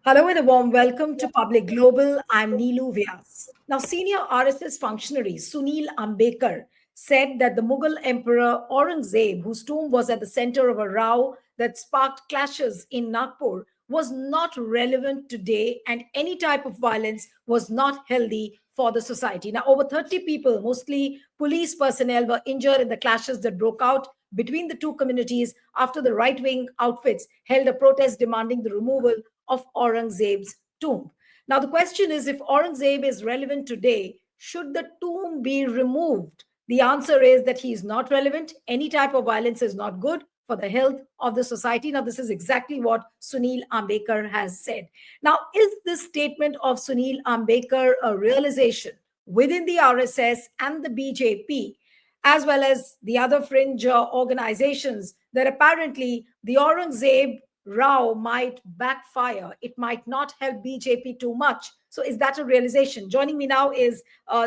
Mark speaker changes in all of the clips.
Speaker 1: Hello and a warm welcome to Public Global. I'm Neelu Vyas. Now, senior RSS functionary Sunil Ambekar said that the Mughal Emperor Aurangzeb, whose tomb was at the center of a row that sparked clashes in Nagpur, was not relevant today and any type of violence was not healthy for the society. Now, over 30 people, mostly police personnel, were injured in the clashes that broke out between the two communities after the right wing outfits held a protest demanding the removal of Aurangzeb's tomb. Now, the question is if Aurangzeb is relevant today, should the tomb be removed? The answer is that he is not relevant. Any type of violence is not good for the health of the society. Now, this is exactly what Sunil Ambekar has said. Now, is this statement of Sunil Ambekar a realization within the RSS and the BJP, as well as the other fringe organizations, that apparently the Aurangzeb row might backfire? It might not help BJP too much. So, is that a realization? Joining me now is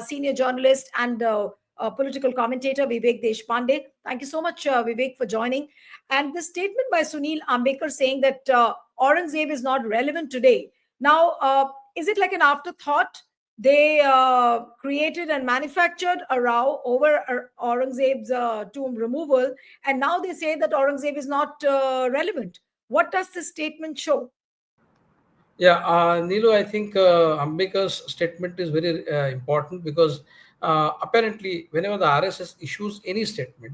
Speaker 1: senior journalist and political commentator Vivek Deshpande. Thank you so much, Vivek, for joining. And the statement by Sunil Ambekar saying that Aurangzeb is not relevant today. Now, is it like an afterthought? They created and manufactured a row over Aurangzeb's tomb removal, and now they say that Aurangzeb is not relevant. What does this statement show?
Speaker 2: Yeah, Neelu, I think Ambekar's statement is very important because apparently, whenever the RSS issues any statement,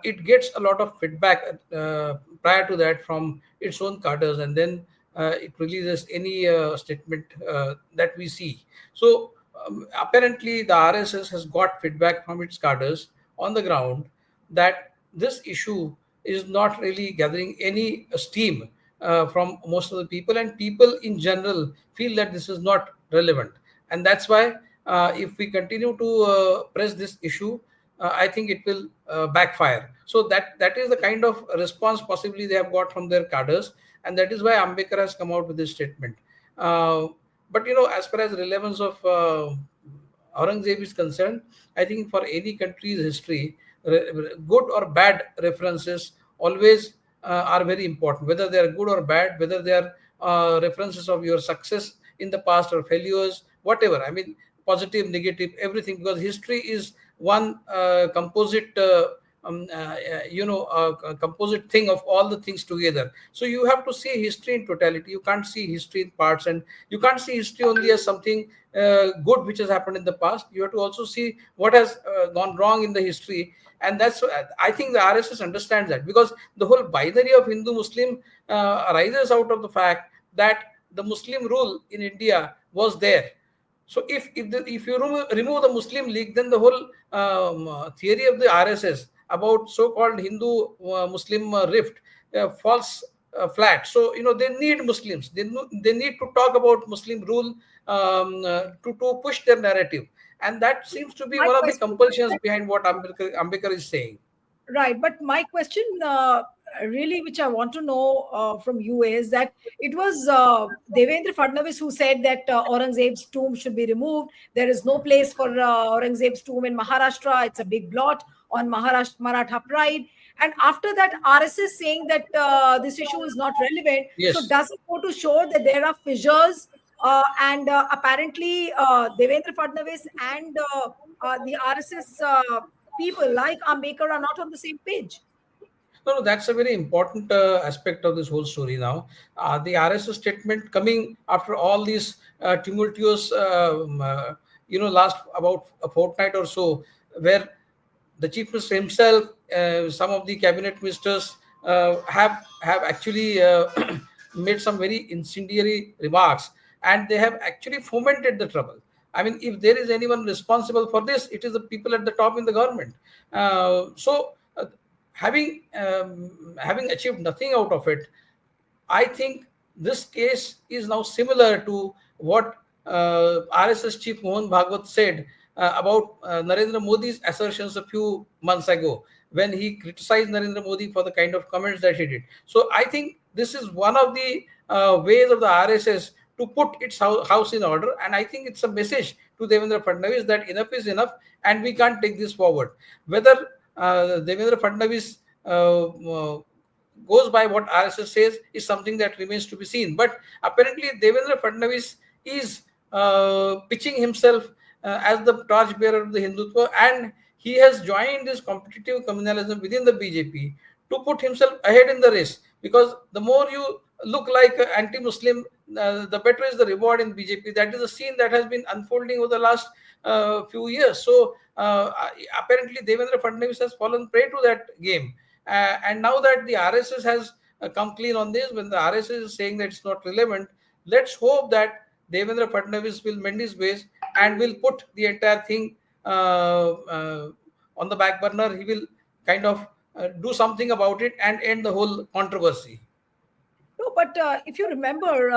Speaker 2: it gets a lot of feedback prior to that from its own cadres, and then it releases any statement that we see. So, apparently, the RSS has got feedback from its cadres on the ground that this issue is not really gathering any steam from most of the people, and people in general feel that this is not relevant. And that's why, if we continue to press this issue, I think it will backfire. So that is the kind of response possibly they have got from their cadres, and that is why Ambekar has come out with this statement. Uh, but as far as relevance of Aurangzeb is concerned, I think for any country's history, good or bad references always are very important, whether they are good or bad, whether they are references of your success in the past or failures, whatever. I mean, positive, negative, everything, because history is one composite. A composite thing of all the things together. So you have to see history in totality. You can't see history in parts, and you can't see history only as something good which has happened in the past. You have to also see what has gone wrong in the history, and that's, I think, the RSS understands that, because the whole binary of Hindu Muslim arises out of the fact that the Muslim rule in India was there. So if you remove the Muslim League, then the whole theory of the RSS about so-called Hindu Muslim rift falls flat. So they need Muslims. They need to talk about Muslim rule to push their narrative, and that seems to be
Speaker 1: My
Speaker 2: one of the
Speaker 1: question,
Speaker 2: compulsions behind what Ambedkar is saying.
Speaker 1: right, but my question, really, which I want to know from you, is that it was Devendra Fadnavis who said that Aurangzeb's tomb should be removed. There is no place for Aurangzeb's tomb in Maharashtra. It's a big blot on Maharashtra Maratha pride. And after that, RSS saying that this issue is not relevant. So
Speaker 2: Yes.
Speaker 1: does it go to show that there are fissures? And apparently, Devendra Fadnavis and the RSS people like Ambekar are not on the same page.
Speaker 2: No, no, that's a very important aspect of this whole story now. The RSS statement coming after all these tumultuous, last about a fortnight or so, where the chief minister himself, some of the cabinet ministers have actually made some very incendiary remarks, and they have actually fomented the trouble. I mean, if there is anyone responsible for this, it is the people at the top in the government. Having achieved nothing out of it, I think this case is now similar to what RSS chief Mohan Bhagwat said about Narendra Modi's assertions a few months ago, when he criticized Narendra Modi for the kind of comments that he did. So I think this is one of the ways of the RSS to put its house in order, and I think it's a message to Devendra Fadnavis that enough is enough, and we can't take this forward. Whether Devendra Fadnavis goes by what RSS says is something that remains to be seen. But apparently, Devendra Fadnavis is pitching himself as the torchbearer of the Hindutva, and he has joined this competitive communalism within the BJP to put himself ahead in the race. Because the more you look like anti-Muslim, the better is the reward in BJP. That is a scene that has been unfolding over the last few years. So apparently, Devendra Fadnavis has fallen prey to that game. And now that the RSS has come clean on this, when the RSS is saying that it's not relevant, let's hope that Devendra Fadnavis will mend his ways and will put the entire thing on the back burner. He will kind of do something about it and end the whole controversy.
Speaker 1: No, but if you remember,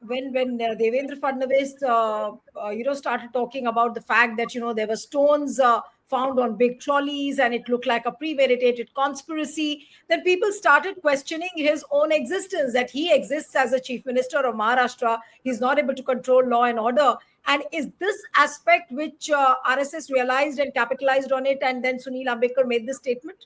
Speaker 1: when Devendra Fadnavis, started talking about the fact that there were stones found on big trolleys and it looked like a premeditated conspiracy, then people started questioning his own existence. That he exists as a chief minister of Maharashtra, he's not able to control law and order. And is this aspect which RSS realized and capitalized on it, and then Sunil Ambedkar made this statement?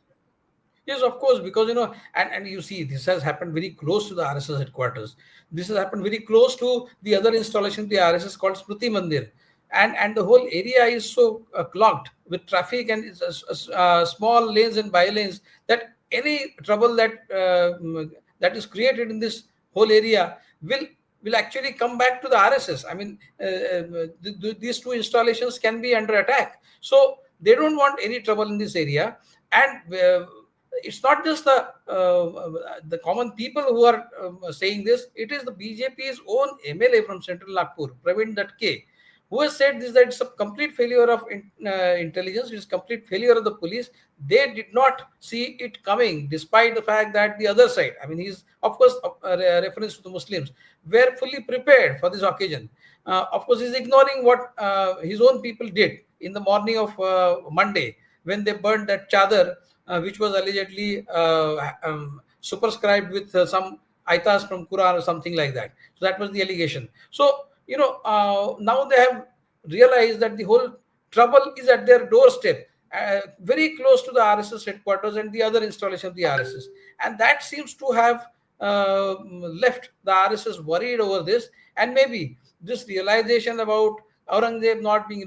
Speaker 2: Yes, of course, because and you see, this has happened very close to the RSS headquarters. This has happened very close to the other installation of the RSS called Smriti Mandir, and the whole area is so clogged with traffic and it's, small lanes and by lanes, that any trouble that is created in this whole area will actually come back to the RSS. I mean, these two installations can be under attack, so they don't want any trouble in this area. And it's not just the common people who are saying this. It is the BJP's own MLA from Central Nagpur, Praveen Datke, who has said this, that it's a complete failure of intelligence, it's complete failure of the police. They did not see it coming, despite the fact that the other side, I mean, he's of course a reference to the Muslims, were fully prepared for this occasion. Of course, he's ignoring what his own people did in the morning of Monday, when they burned that chadar, which was allegedly superscribed with some ayats from Quran or something like that. So that was the allegation. So now they have realized that the whole trouble is at their doorstep, very close to the RSS headquarters and the other installation of the RSS, and that seems to have left the RSS worried over this, and maybe this realization about Aurangzeb not being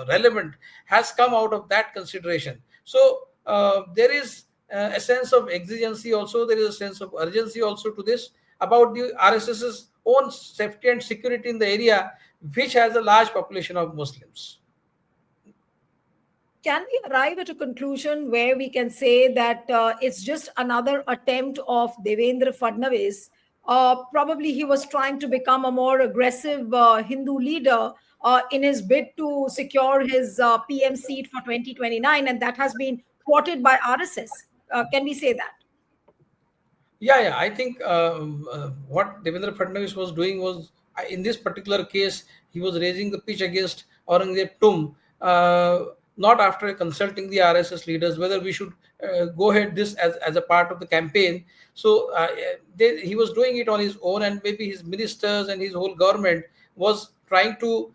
Speaker 2: relevant has come out of that consideration. So there is a sense of exigency also. There is a sense of urgency also to this, about the RSS's own safety and security in the area, which has a large population of Muslims.
Speaker 1: Can we arrive at a conclusion where we can say that it's just another attempt of Devendra Fadnavis? Probably he was trying to become a more aggressive Hindu leader in his bid to secure his PM seat for 2029, and that has been thwarted by RSS. Can we say that?
Speaker 2: Yeah. I think what Devendra Fadnavis was doing was, in this particular case, he was raising the pitch against Aurangzeb Tum, not after consulting the RSS leaders whether we should go ahead this as a part of the campaign. So he was doing it on his own, and maybe his ministers and his whole government was trying to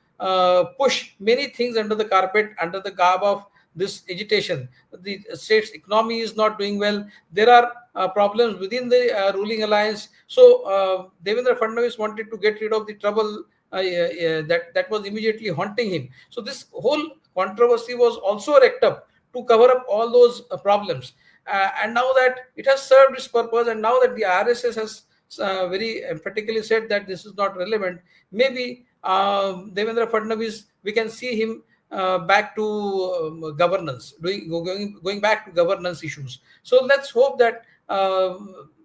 Speaker 2: push many things under the carpet, under the garb of this agitation. The state's economy is not doing well. There are problems within the ruling alliance. So Devendra Fadnavis wanted to get rid of the trouble that was immediately haunting him. So this whole controversy was also raked up to cover up all those problems. And now that it has served its purpose, and now that the RSS has very emphatically said that this is not relevant, maybe Devendra Fadnavis, we can see him back to governance, going back to governance issues. So let's hope that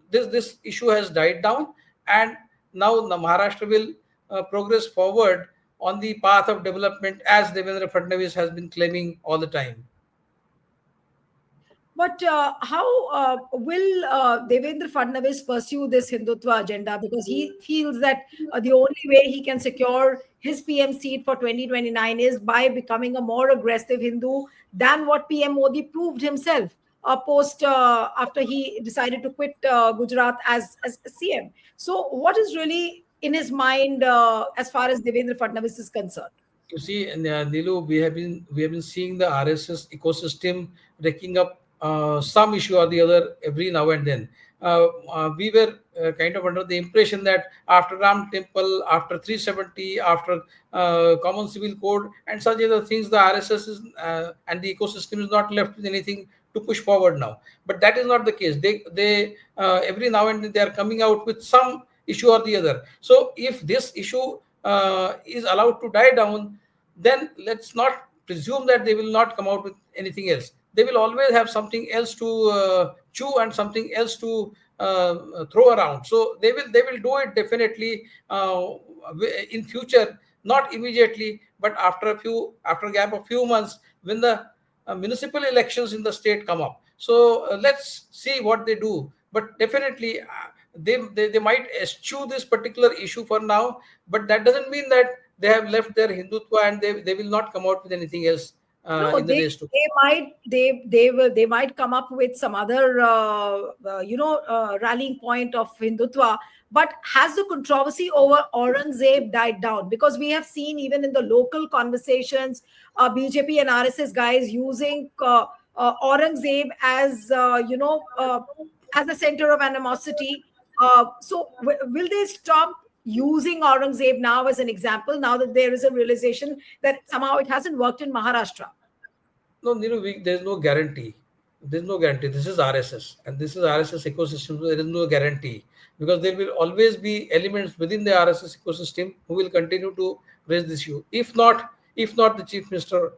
Speaker 2: this issue has died down, and now the Maharashtra will progress forward on the path of development, as Devendra Fadnavis has been claiming all the time.
Speaker 1: But how will Devendra Fadnavis pursue this Hindutva agenda? Because he feels that the only way he can secure his PM seat for 2029 is by becoming a more aggressive Hindu than what PM Modi proved himself post after he decided to quit Gujarat as CM. So, what is really in his mind as far as Devendra Fadnavis is concerned?
Speaker 2: You see, Nilu, we have been seeing the RSS ecosystem raking up some issue or the other every now and then. We were kind of under the impression that after Ram Temple, after 370, after Common Civil Code, and such other things, the RSS is and the ecosystem is not left with anything to push forward now. But that is not the case. They every now and then they are coming out with some issue or the other. So if this issue is allowed to die down, then let's not presume that they will not come out with anything else. They will always have something else to chew and something else to throw around. So they will do it definitely in future, not immediately, but after a gap of few months, when the municipal elections in the state come up. So let's see what they do. But definitely, they might eschew this particular issue for now, but that doesn't mean that they have left their Hindutva and they will not come out with anything else
Speaker 1: No,
Speaker 2: in the days to come.
Speaker 1: they might come up with some other rallying point of Hindutva. But has the controversy over Aurangzeb died down? Because we have seen even in the local conversations, BJP and RSS guys using Aurangzeb as as a center of animosity. Will they stop using Aurangzeb now as an example, now that there is a realization that somehow it hasn't worked in Maharashtra?
Speaker 2: No, there's no guarantee. There's no guarantee. This is RSS, and this is RSS ecosystem. So there is no guarantee, because there will always be elements within the RSS ecosystem who will continue to raise this issue. If not the chief minister,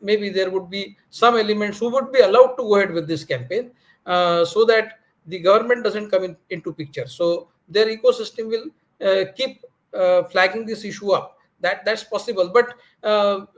Speaker 2: maybe there would be some elements who would be allowed to go ahead with this campaign, so that the government doesn't come into picture. So their ecosystem will keep flagging this issue up. That's possible, but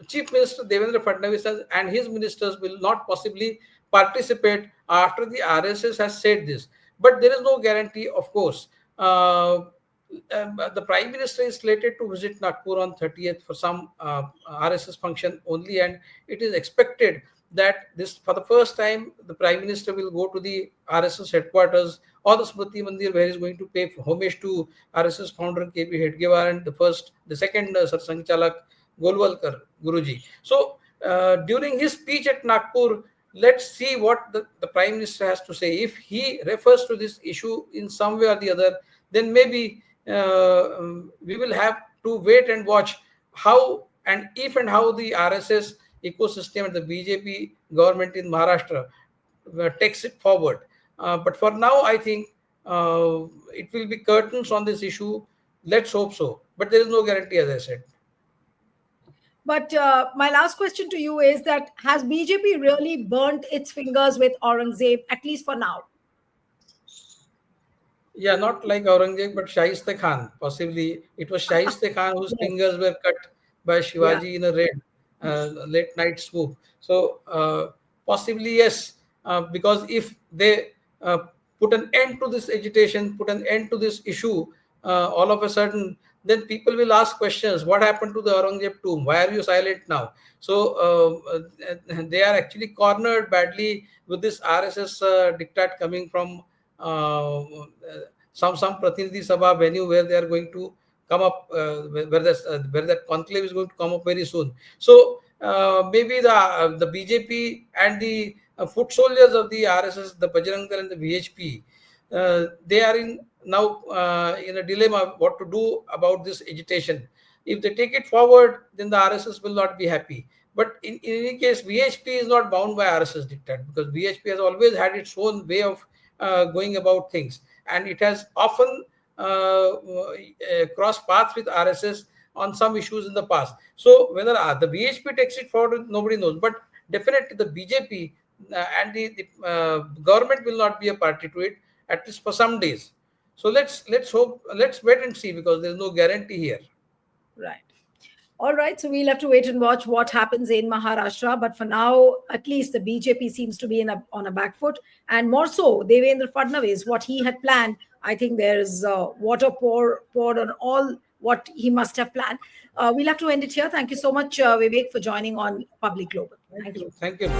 Speaker 2: Chief Minister Devendra Fadnavis and his ministers will not possibly participate after the RSS has said this. But there is no guarantee, of course. The Prime Minister is slated to visit Nagpur on 30th for some RSS function only, and it is expected that this, for the first time, the Prime Minister will go to the RSS headquarters or the Smriti Mandir, where he is going to pay homage to RSS founder KP Hedgewar and the second Satsang Chalak Golwalkar Guruji. So during his speech at Nagpur, let's see what the Prime Minister has to say. If he refers to this issue in some way or the other, then maybe we will have to wait and watch how and if and how the RSS ecosystem and the BJP government in Maharashtra takes it forward. But for now, I think it will be curtains on this issue. Let's hope so. But there is no guarantee, as I said.
Speaker 1: But my last question to you is that has BJP really burnt its fingers with Aurangzeb, at least for now?
Speaker 2: Yeah, not like Aurangzeb, but Shaista Khan. Possibly it was Shaista Khan whose
Speaker 1: Yes.
Speaker 2: fingers were cut by
Speaker 1: Yeah.
Speaker 2: Shivaji in a raid, late night swoop. So possibly yes, because if they put an end to this agitation, put an end to this issue, all of a sudden, then people will ask questions. What happened to the Aurangzeb tomb? Why are you silent now? So they are actually cornered badly with this RSS diktat coming from some Pratinidhi Sabha venue where they are going to come up, where that conclave is going to come up very soon. So maybe the BJP and the foot soldiers of the RSS, the Bajrang Dal and the VHP, they are now in a dilemma what to do about this agitation. If they take it forward, then the RSS will not be happy. But in any case, VHP is not bound by RSS diktat, because VHP has always had its own way of going about things, and it has often crossed paths with RSS on some issues in the past. So whether the VHP takes it forward, nobody knows. But definitely the BJP and the government will not be a party to it, at least for some days. So let's hope, let's wait and see, because there's no guarantee here.
Speaker 1: Right. All right. So we'll have to wait and watch what happens in Maharashtra. But for now, at least the BJP seems to be on a back foot. And more so, Devendra Fadnavis, what he had planned, I think there's water poured on all what he must have planned. We'll have to end it here. Thank you so much, Vivek, for joining on Public Global. Thank you.
Speaker 2: Thank you.